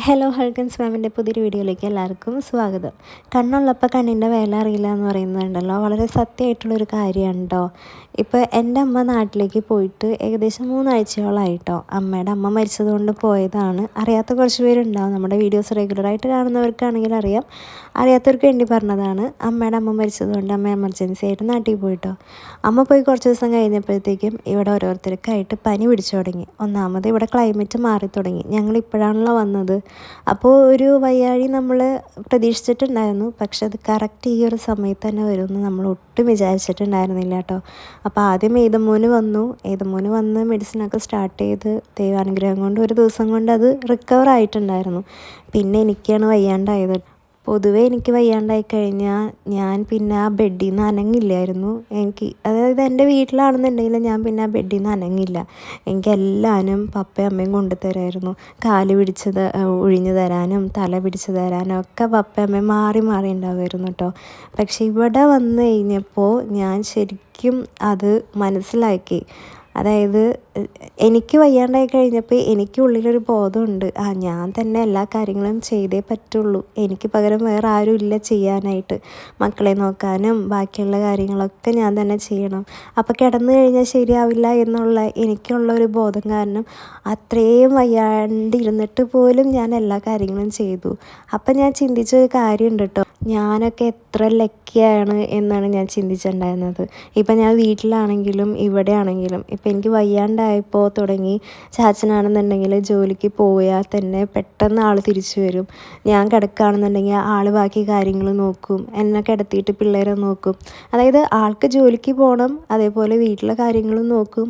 Hello ഹൽക്കൻസ് മാമിൻ്റെ പുതിയൊരു വീഡിയോയിലേക്ക് എല്ലാവർക്കും സ്വാഗതം. കണ്ണുള്ളപ്പോൾ കണ്ണിൻ്റെ വില അറിയില്ല എന്ന് പറയുന്നുണ്ടല്ലോ, വളരെ സത്യമായിട്ടുള്ളൊരു കാര്യമാണ് കേട്ടോ. ഇപ്പോൾ എൻ്റെ അമ്മ നാട്ടിലേക്ക് പോയിട്ട് ഏകദേശം 3 ആഴ്ചയോളായിട്ടോ. അമ്മയുടെ അമ്മ മരിച്ചതുകൊണ്ട് പോയതാണ്. അറിയാത്ത കുറച്ച് പേരുണ്ടാവും, നമ്മുടെ വീഡിയോസ് റെഗുലറായിട്ട് കാണുന്നവർക്കാണെങ്കിൽ അറിയാം, അറിയാത്തവർക്ക് വേണ്ടി പറഞ്ഞതാണ്. അമ്മയുടെ അമ്മ മരിച്ചതുകൊണ്ട് അമ്മ എമർജൻസി ആയിട്ട് നാട്ടിൽ പോയിട്ടോ. അമ്മ പോയി കുറച്ച് ദിവസം കഴിഞ്ഞപ്പോഴത്തേക്കും ഇവിടെ ഓരോരുത്തർക്കായിട്ട് പനി പിടിച്ചു തുടങ്ങി. ഒന്നാമത് ഇവിടെ ക്ലൈമറ്റ് മാറി തുടങ്ങി, ഞങ്ങളിപ്പോഴാണല്ലോ വന്നത്. അപ്പോൾ ഒരു വയ്യാഴി നമ്മൾ പ്രതീക്ഷിച്ചിട്ടുണ്ടായിരുന്നു, പക്ഷെ അത് കറക്റ്റ് ഈ ഒരു സമയത്ത് തന്നെ വരുമെന്ന് നമ്മൾ ഒട്ടും വിചാരിച്ചിട്ടുണ്ടായിരുന്നില്ല കേട്ടോ. അപ്പോൾ ആദ്യം ഏതമോന് വന്ന് മെഡിസിനൊക്കെ സ്റ്റാർട്ട് ചെയ്ത് ദൈവാനുഗ്രഹം കൊണ്ട് ഒരു ദിവസം കൊണ്ട് അത് റിക്കവർ ആയിട്ടുണ്ടായിരുന്നു. പിന്നെ എനിക്കാണ് വയ്യാണ്ടായത്. പൊതുവേ എനിക്ക് വയ്യാണ്ടായി കഴിഞ്ഞാൽ ഞാൻ പിന്നെ ആ ബെഡിൽ നിന്ന് അനങ്ങില്ലായിരുന്നു. അതായത് എൻ്റെ വീട്ടിലാണെന്നുണ്ടെങ്കിൽ ഞാൻ പിന്നെ ആ ബെഡിൽ നിന്ന് അനങ്ങില്ല. എനിക്കെല്ലാവരും പപ്പയും അമ്മയും കൊണ്ടുതരായിരുന്നു. കാല് പിടിച്ച് ഒഴിഞ്ഞു തരാനും തല പിടിച്ച് തരാനും ഒക്കെ പപ്പയും അമ്മയും മാറി മാറി ഉണ്ടാവുമായിരുന്നു കേട്ടോ. പക്ഷെ ഇവിടെ വന്നു കഴിഞ്ഞപ്പോൾ ഞാൻ ശരിക്കും അത് മനസ്സിലാക്കി. അതായത് എനിക്ക് വയ്യാണ്ടായി കഴിഞ്ഞപ്പോൾ എനിക്കുള്ളിലൊരു ബോധമുണ്ട്, ഞാൻ തന്നെ എല്ലാ കാര്യങ്ങളും ചെയ്തേ പറ്റുള്ളൂ, എനിക്ക് പകരം വേറെ ആരും ഇല്ല ചെയ്യാനായിട്ട്. മക്കളെ നോക്കാനും ബാക്കിയുള്ള കാര്യങ്ങളൊക്കെ ഞാൻ തന്നെ ചെയ്യണം. അപ്പോൾ കിടന്നു കഴിഞ്ഞാൽ ശരിയാവില്ല എന്നുള്ള എനിക്കുള്ള ഒരു ബോധം കാരണം അത്രയും വയ്യാണ്ടിരുന്നിട്ട് പോലും ഞാൻ എല്ലാ കാര്യങ്ങളും ചെയ്തു. അപ്പം ഞാൻ ചിന്തിച്ചൊരു കാര്യമുണ്ട് കേട്ടോ, ഞാനൊക്കെ എത്ര ലക്കിയാണ് എന്നാണ് ഞാൻ ചിന്തിച്ചിട്ടുണ്ടായിരുന്നത്. ഇപ്പം ഞാൻ വീട്ടിലാണെങ്കിലും ഇവിടെ ആണെങ്കിലും ഇപ്പം എനിക്ക് വയ്യാണ്ടായപ്പോൾ തുടങ്ങി ചാച്ചനാണെന്നുണ്ടെങ്കിൽ ജോലിക്ക് പോയാൽ തന്നെ പെട്ടെന്ന് ആൾ തിരിച്ചു വരും. ഞാൻ കിടക്കുകയാണെന്നുണ്ടെങ്കിൽ ആൾ ബാക്കി കാര്യങ്ങൾ നോക്കും, എന്നെ കിടത്തിയിട്ട് പിള്ളേരെ നോക്കും. അതായത് ആൾക്ക് ജോലിക്ക് പോകണം, അതേപോലെ വീട്ടിലെ കാര്യങ്ങളും നോക്കും.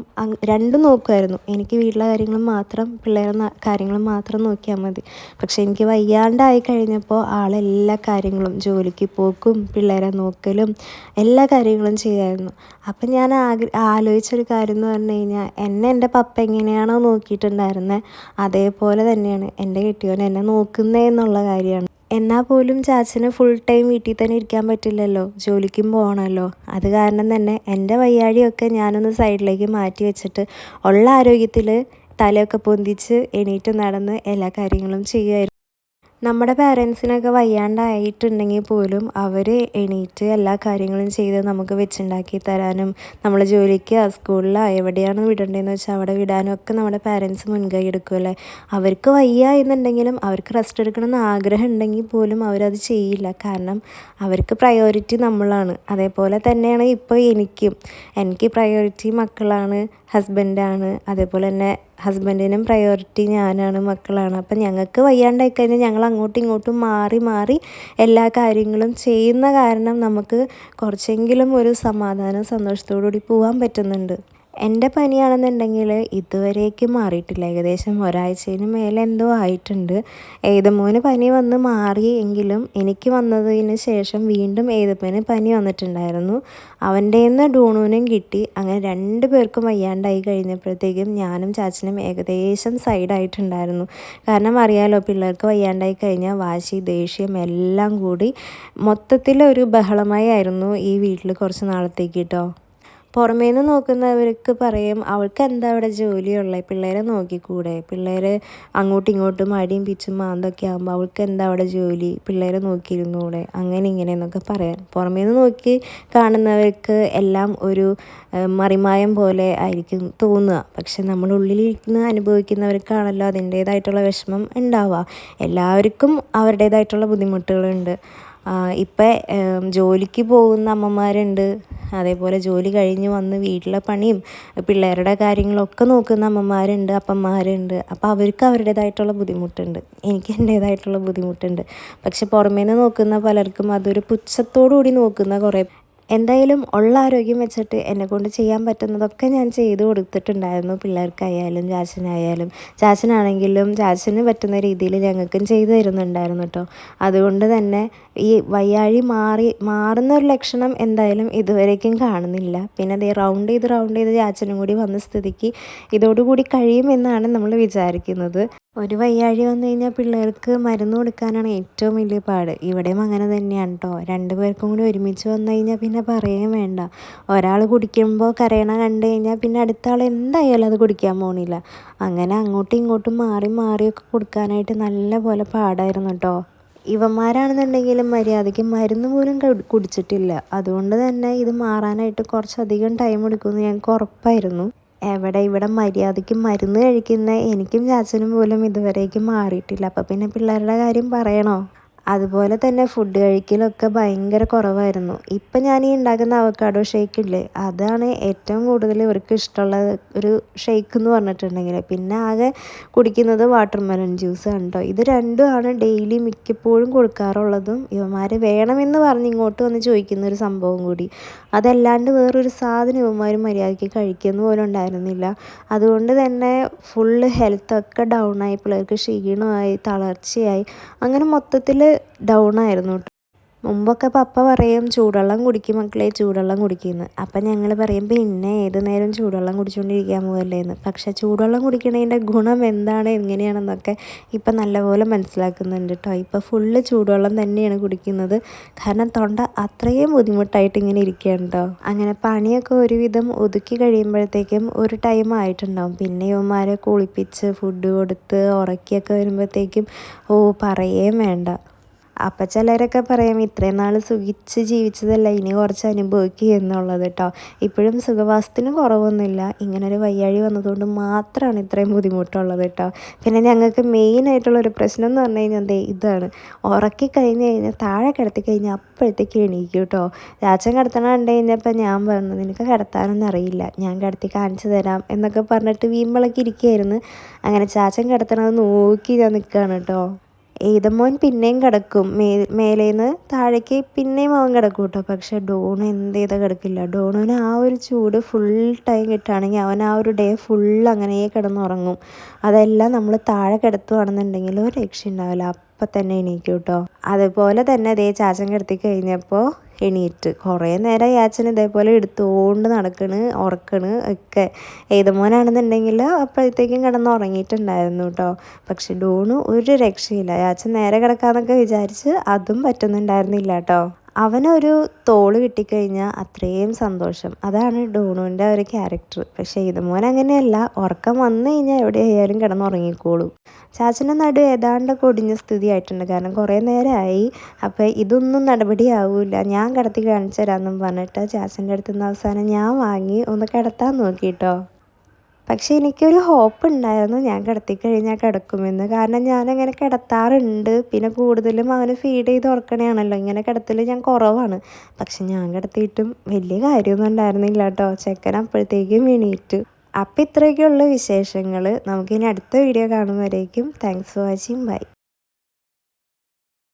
രണ്ടും നോക്കുമായിരുന്നു. എനിക്ക് വീട്ടിലെ കാര്യങ്ങളും മാത്രം പിള്ളേരെ കാര്യങ്ങളും മാത്രം നോക്കിയാൽ മതി. പക്ഷെ എനിക്ക് വയ്യാണ്ടായി കഴിഞ്ഞപ്പോൾ ആളെല്ലാ കാര്യങ്ങളും ജോലിക്ക് പോക്കും പിള്ളേരെ നോക്കലും എല്ലാ കാര്യങ്ങളും ചെയ്യായിരുന്നു. അപ്പം ഞാൻ ആലോചിച്ചൊരു കാര്യം എന്ന് പറഞ്ഞു കഴിഞ്ഞാൽ, എന്നെ എൻ്റെ പപ്പ എങ്ങനെയാണോ നോക്കിയിട്ടുണ്ടായിരുന്നത് അതേപോലെ തന്നെയാണ് എൻ്റെ കെട്ടിയോൻ എന്നെ നോക്കുന്നത് എന്നുള്ള കാര്യമാണ്. എന്നാൽ പോലും ചാച്ചന് ഫുൾ ടൈം വീട്ടിൽ തന്നെ ഇരിക്കാൻ പറ്റില്ലല്ലോ, ജോലിക്കും പോകണമല്ലോ. അത് കാരണം തന്നെ എൻ്റെ വയ്യാഴിയൊക്കെ ഞാനൊന്ന് സൈഡിലേക്ക് മാറ്റി വെച്ചിട്ട് ഉള്ള ആരോഗ്യത്തിൽ തലയൊക്കെ പൊന്തിച്ച് എണീറ്റ് നടന്ന് എല്ലാ കാര്യങ്ങളും ചെയ്യുമായിരുന്നു. നമ്മുടെ പാരൻസിനൊക്കെ വയ്യാണ്ടായിട്ടുണ്ടെങ്കിൽ പോലും അവർ എണീറ്റ് എല്ലാ കാര്യങ്ങളും ചെയ്ത് നമുക്ക് വെച്ചുണ്ടാക്കി തരാനും നമ്മൾ ജോലിക്ക് സ്കൂളിലോ എവിടെയാണ് വിടേണ്ടതെന്ന് വെച്ചാൽ അവിടെ വിടാനും ഒക്കെ നമ്മുടെ പാരൻസ് മുൻകൈ എടുക്കുമല്ലേ. അവർക്ക് വയ്യ എന്നുണ്ടെങ്കിലും അവർക്ക് റെസ്റ്റ് എടുക്കണമെന്ന് ആഗ്രഹം ഉണ്ടെങ്കിൽ പോലും അവരത് ചെയ്യില്ല, കാരണം അവർക്ക് പ്രയോറിറ്റി നമ്മളാണ്. അതേപോലെ തന്നെയാണ് ഇപ്പോൾ എനിക്ക് പ്രയോറിറ്റി മക്കളാണ്, ഹസ്ബൻഡാണ്. അതേപോലെ തന്നെ ഹസ്ബൻഡിനും പ്രയോറിറ്റി ഞാനാണ്, മക്കളാണ്. അപ്പം ഞങ്ങൾക്ക് വയ്യാണ്ടായി കഴിഞ്ഞാൽ ഞങ്ങൾ അങ്ങോട്ടും ഇങ്ങോട്ടും മാറി മാറി എല്ലാ കാര്യങ്ങളും ചെയ്യുന്ന കാരണം നമുക്ക് കുറച്ചെങ്കിലും ഒരു സമാധാനം സന്തോഷത്തോടു കൂടി പോകാൻ പറ്റുന്നുണ്ട്. എൻ്റെ പനിയാണെന്നുണ്ടെങ്കിൽ ഇതുവരേക്കും മാറിയിട്ടില്ല, ഏകദേശം ഒരാഴ്ചയിന് മേലെ എന്തോ ആയിട്ടുണ്ട്. ഏതമോന് പനി വന്ന് മാറി എങ്കിലും എനിക്ക് വന്നതിന് ശേഷം വീണ്ടും ഏതപ്പന് പനി വന്നിട്ടുണ്ടായിരുന്നു. അവൻ്റെ നിന്ന് ഡൂണൂനും കിട്ടി. അങ്ങനെ 2 പേർക്കും വയ്യാണ്ടായി കഴിഞ്ഞപ്പോഴത്തേക്കും ഞാനും ചാച്ചനും ഏകദേശം സൈഡായിട്ടുണ്ടായിരുന്നു. കാരണം അറിയാലോ, പിള്ളേർക്ക് വയ്യാണ്ടായി കഴിഞ്ഞാൽ വാശി ദേഷ്യം എല്ലാം കൂടി മൊത്തത്തിലൊരു ബഹളമായിരുന്നു ഈ വീട്ടിൽ കുറച്ച് നാളത്തേക്ക് കേട്ടോ. പുറമേ നിന്ന് നോക്കുന്നവർക്ക് പറയും, അവൾക്ക് എന്താ അവിടെ ജോലിയുള്ളത്, പിള്ളേരെ നോക്കിക്കൂടെ, പിള്ളേർ അങ്ങോട്ടും ഇങ്ങോട്ടും അടിയും പിച്ചും മാന്തൊക്കെ ആകുമ്പോൾ അവൾക്ക് എന്താ അവിടെ ജോലി, പിള്ളേരെ നോക്കിയിരുന്നൂടെ, അങ്ങനെ ഇങ്ങനെയെന്നൊക്കെ പറയാൻ. പുറമേ നിന്ന് നോക്കി കാണുന്നവർക്ക് എല്ലാം ഒരു മറിമായം പോലെ ആയിരിക്കും തോന്നുക. പക്ഷെ നമ്മൾ ഉള്ളിലിരിക്കുന്ന അനുഭവിക്കുന്നവർക്കാണല്ലോ അതിൻ്റേതായിട്ടുള്ള വിഷമം ഉണ്ടാവുക. എല്ലാവർക്കും അവരുടേതായിട്ടുള്ള ബുദ്ധിമുട്ടുകളുണ്ട്. ഇപ്പം ജോലിക്ക് പോകുന്ന അമ്മമാരുണ്ട്, അതേപോലെ ജോലി കഴിഞ്ഞ് വന്ന് വീട്ടിലെ പണിയും പിള്ളേരുടെ കാര്യങ്ങളൊക്കെ നോക്കുന്ന അമ്മമാരുണ്ട്, അപ്പന്മാരുണ്ട്. അപ്പോൾ അവർക്ക് അവരുടേതായിട്ടുള്ള ബുദ്ധിമുട്ടുണ്ട്, എനിക്ക് എൻ്റേതായിട്ടുള്ള ബുദ്ധിമുട്ടുണ്ട്. പക്ഷെ പുറമേ നിന്ന് നോക്കുന്ന പലർക്കും അതൊരു പുച്ഛത്തോടു കൂടി നോക്കുന്ന കുറേ. എന്തായാലും ഉള്ള ആരോഗ്യം വെച്ചിട്ട് എന്നെക്കൊണ്ട് ചെയ്യാൻ പറ്റുന്നതൊക്കെ ഞാൻ ചെയ്തു കൊടുത്തിട്ടുണ്ടായിരുന്നു, പിള്ളേർക്കായാലും ചാച്ചനാണെങ്കിലും ചാച്ചന് പറ്റുന്ന രീതിയിൽ ഞങ്ങൾക്കും ചെയ്തു തരുന്നുണ്ടായിരുന്നു കേട്ടോ. അതുകൊണ്ട് തന്നെ ഈ വയ്യാഴി മാറുന്നൊരു ലക്ഷണം എന്തായാലും ഇതുവരേക്കും കാണുന്നില്ല. പിന്നെ അത് റൗണ്ട് ചെയ്ത് ചാച്ചനും കൂടി വന്ന സ്ഥിതിക്ക് ഇതോടുകൂടി കഴിയുമെന്നാണ് നമ്മൾ വിചാരിക്കുന്നത്. ഒരു വയ്യാഴി വന്നു കഴിഞ്ഞാൽ പിള്ളേർക്ക് മരുന്ന് കൊടുക്കാനാണ് ഏറ്റവും വലിയ പാട്. ഇവിടെയും അങ്ങനെ തന്നെയാണ് കേട്ടോ. 2 പേർക്കും കൂടി ഒരുമിച്ച് വന്നു കഴിഞ്ഞാൽ പിന്നെ പറയുകയും വേണ്ട. ഒരാൾ കുടിക്കുമ്പോൾ കരയണ കണ്ടു കഴിഞ്ഞാൽ പിന്നെ അടുത്ത ആൾ എന്തായാലും അത് കുടിക്കാൻ പോണില്ല. അങ്ങനെ അങ്ങോട്ടും ഇങ്ങോട്ടും മാറി മാറിയൊക്കെ കൊടുക്കാനായിട്ട് നല്ല പോലെ പാടായിരുന്നു കേട്ടോ. ഇവന്മാരാണെന്നുണ്ടെങ്കിലും മര്യാദയ്ക്ക് മരുന്ന് പോലും കുടിച്ചിട്ടില്ല. അതുകൊണ്ട് തന്നെ ഇത് മാറാനായിട്ട് കുറച്ചധികം ടൈം എടുക്കുമെന്ന് ഞങ്ങൾക്ക് ഉറപ്പായിരുന്നു. ഇവിടെ മര്യാദയ്ക്ക് മരുന്ന് കഴിക്കുന്ന എനിക്കും ചാച്ചനും പോലും ഇതുവരേക്കും മാറിയിട്ടില്ല. അപ്പം പിന്നെ പിള്ളേരുടെ കാര്യം പറയണോ? അതുപോലെ തന്നെ ഫുഡ് കഴിക്കലൊക്കെ ഭയങ്കര കുറവായിരുന്നു. ഇപ്പം ഞാൻ ഈ ഉണ്ടാക്കുന്ന അവക്കാഡോ ഷേക്കില്ലേ, അതാണ് ഏറ്റവും കൂടുതൽ ഇവർക്ക് ഇഷ്ടമുള്ള ഒരു ഷേക്ക് എന്ന് പറഞ്ഞിട്ടുണ്ടെങ്കിൽ. പിന്നെ ആകെ കുടിക്കുന്നത് വാട്ടർമെലൺ ജ്യൂസാണ് കേട്ടോ. ഇത് രണ്ടുമാണ് ഡെയിലി മിക്കപ്പോഴും കൊടുക്കാറുള്ളതും ഇവന്മാർ വേണമെന്ന് പറഞ്ഞ് ഇങ്ങോട്ട് വന്ന് ചോദിക്കുന്ന ഒരു സംഭവം കൂടി. അതല്ലാണ്ട് വേറൊരു സാധനം ഇവന്മാർ മര്യാദയ്ക്ക് കഴിക്കുന്ന പോലും ഉണ്ടായിരുന്നില്ല. അതുകൊണ്ട് തന്നെ ഫുള്ള് ഹെൽത്തൊക്കെ ഡൗണായി, പിള്ളേർക്ക് ക്ഷീണമായി, തളർച്ചയായി, അങ്ങനെ മൊത്തത്തിൽ ഡൗൺ ആയിരുന്നു. മുമ്പൊക്കെ പപ്പ പറയും ചൂടുവെള്ളം കുടിക്കും മക്കളെ, ചൂടുവെള്ളം കുടിക്കുമെന്ന്. അപ്പം ഞങ്ങൾ പറയും പിന്നെ ഏത് നേരം ചൂടുവെള്ളം കുടിച്ചുകൊണ്ടിരിക്കാൻ പോകല്ലേ എന്ന്. പക്ഷേ ചൂടുവെള്ളം കുടിക്കണതിൻ്റെ ഗുണം എന്താണ് എങ്ങനെയാണെന്നൊക്കെ ഇപ്പം നല്ലപോലെ മനസ്സിലാക്കുന്നുണ്ട് കേട്ടോ. ഇപ്പം ഫുള്ള് ചൂടുവെള്ളം തന്നെയാണ് കുടിക്കുന്നത്. കാരണം തൊണ്ട അത്രയും ബുദ്ധിമുട്ടായിട്ട് ഇങ്ങനെ ഇരിക്കുകയാണ് കേട്ടോ. അങ്ങനെ പണിയൊക്കെ ഒരുവിധം ഒതുക്കി കഴിയുമ്പോഴത്തേക്കും ഒരു ടൈം ആയിട്ടുണ്ടാവും. പിന്നെ ഇവന്മാരെ കുളിപ്പിച്ച് ഫുഡ് കൊടുത്ത് ഉറക്കിയൊക്കെ വരുമ്പോഴത്തേക്കും പറയുകയും വേണ്ട. അപ്പം ചിലരൊക്കെ പറയും ഇത്രയും നാൾ സുഖിച്ച് ജീവിച്ചതല്ല, ഇനി കുറച്ച് അനുഭവിക്കുക എന്നുള്ളത് കേട്ടോ. ഇപ്പോഴും സുഖവാസത്തിന് കുറവൊന്നുമില്ല. ഇങ്ങനൊരു വയ്യാഴി വന്നതുകൊണ്ട് മാത്രമാണ് ഇത്രയും ബുദ്ധിമുട്ടുള്ളത് കേട്ടോ. പിന്നെ ഞങ്ങൾക്ക് മെയിനായിട്ടുള്ളൊരു പ്രശ്നം എന്ന് പറഞ്ഞു കഴിഞ്ഞാൽ ഇതാണ്, ഉറക്കി കഴിഞ്ഞ് കഴിഞ്ഞാൽ താഴെ കിടത്തി കഴിഞ്ഞാൽ അപ്പോഴത്തേക്ക് എണീക്കും കേട്ടോ. ചാച്ചൻ കിടത്തണ കണ്ടു കഴിഞ്ഞപ്പോൾ ഞാൻ പറഞ്ഞു നിനക്ക് കിടത്താനൊന്നും അറിയില്ല, ഞാൻ കിടത്തി കാണിച്ചു തരാം എന്നൊക്കെ പറഞ്ഞിട്ട് വീമ്പിളക്കി ഇരിക്കുകയായിരുന്നു. അങ്ങനെ ചാച്ചൻ കിടത്തണത് നോക്കി ഞാൻ നിൽക്കുകയാണ് കേട്ടോ. ഏതമോൻ പിന്നെയും കിടക്കും, മേലേന്ന് താഴേക്ക് പിന്നെയും അവൻ കിടക്കും കേട്ടോ. പക്ഷേ ഡോണു എന്ത് ചെയ്താൽ കിടക്കില്ല. ഡോണുവിന് ആ ഒരു ചൂട് ഫുൾ ടൈം കിട്ടുകയാണെങ്കിൽ അവൻ ആ ഒരു ഡേ ഫുൾ അങ്ങനെ കിടന്നുറങ്ങും. അതെല്ലാം നമ്മൾ താഴെ കിടത്തുകയാണെന്നുണ്ടെങ്കിൽ ഒരു രക്ഷ ഉണ്ടാവില്ല, അപ്പം തന്നെ എണീക്കും കേട്ടോ. അതുപോലെ തന്നെ അതേ ചാച്ചൻ കിടത്തി കഴിഞ്ഞപ്പോൾ എണീറ്റ് കുറേ നേരം ചാച്ചൻ ഇതേപോലെ എടുത്തുകൊണ്ട് നടക്കണ് ഉറക്കണ് ഒക്കെ. ഏതമോനാണെന്നുണ്ടെങ്കിൽ അപ്പോഴത്തേക്കും കിടന്ന് ഉറങ്ങിയിട്ടുണ്ടായിരുന്നു കേട്ടോ. പക്ഷെ ഡോണു ഒരു രക്ഷയില്ല. ചാച്ചൻ നേരെ കിടക്കാമെന്നൊക്കെ വിചാരിച്ച് അതും പറ്റുന്നുണ്ടായിരുന്നില്ല കേട്ടോ. അവനൊരു തോള് കിട്ടിക്കഴിഞ്ഞാൽ അത്രയും സന്തോഷം. അതാണ് ഡോണുവിൻ്റെ ഒരു ക്യാരക്ടർ. പക്ഷേ ഏതമോൻ അങ്ങനെയല്ല, ഉറക്കം വന്നു കഴിഞ്ഞാൽ എവിടെയായാലും കിടന്നുറങ്ങിക്കോളും. ചാച്ചൻ്റെ നടു ഏതാണ്ടൊക്കെ ഒടിഞ്ഞ സ്ഥിതി ആയിട്ടുണ്ട്. കാരണം കുറേ നേരമായി. അപ്പോൾ ഇതൊന്നും നടപടിയാവില്ല, ഞാൻ കിടത്തി കാണിച്ചു തരാമെന്നും പറഞ്ഞിട്ട് ചാച്ചൻ്റെ അടുത്ത് നിന്ന് അവസാനം ഞാൻ വാങ്ങി ഒന്ന് കിടത്താൻ നോക്കി കേട്ടോ. പക്ഷേ എനിക്കൊരു ഹോപ്പ് ഉണ്ടായിരുന്നു ഞാൻ കിടത്തി കഴിഞ്ഞാൽ കിടക്കുമെന്ന്. കാരണം ഞാനങ്ങനെ കിടത്താറുണ്ട്. പിന്നെ കൂടുതലും അവന് ഫീഡ് ചെയ്ത് ഉറക്കണയാണല്ലോ, ഇങ്ങനെ കിടത്തൽ ഞാൻ കുറവാണ്. പക്ഷെ ഞാൻ കിടത്തിയിട്ടും വലിയ കാര്യമൊന്നും ഉണ്ടായിരുന്നില്ല കേട്ടോ. ചെക്കൻ അപ്പോഴത്തേക്കും എണീറ്റ്. അപ്പം ഇത്രയൊക്കെയുള്ള വിശേഷങ്ങൾ. നമുക്കിനി അടുത്ത വീഡിയോ കാണുമ്പോഴേക്കും താങ്ക്സ് ഫോർ വാച്ചിങ്. ബൈ.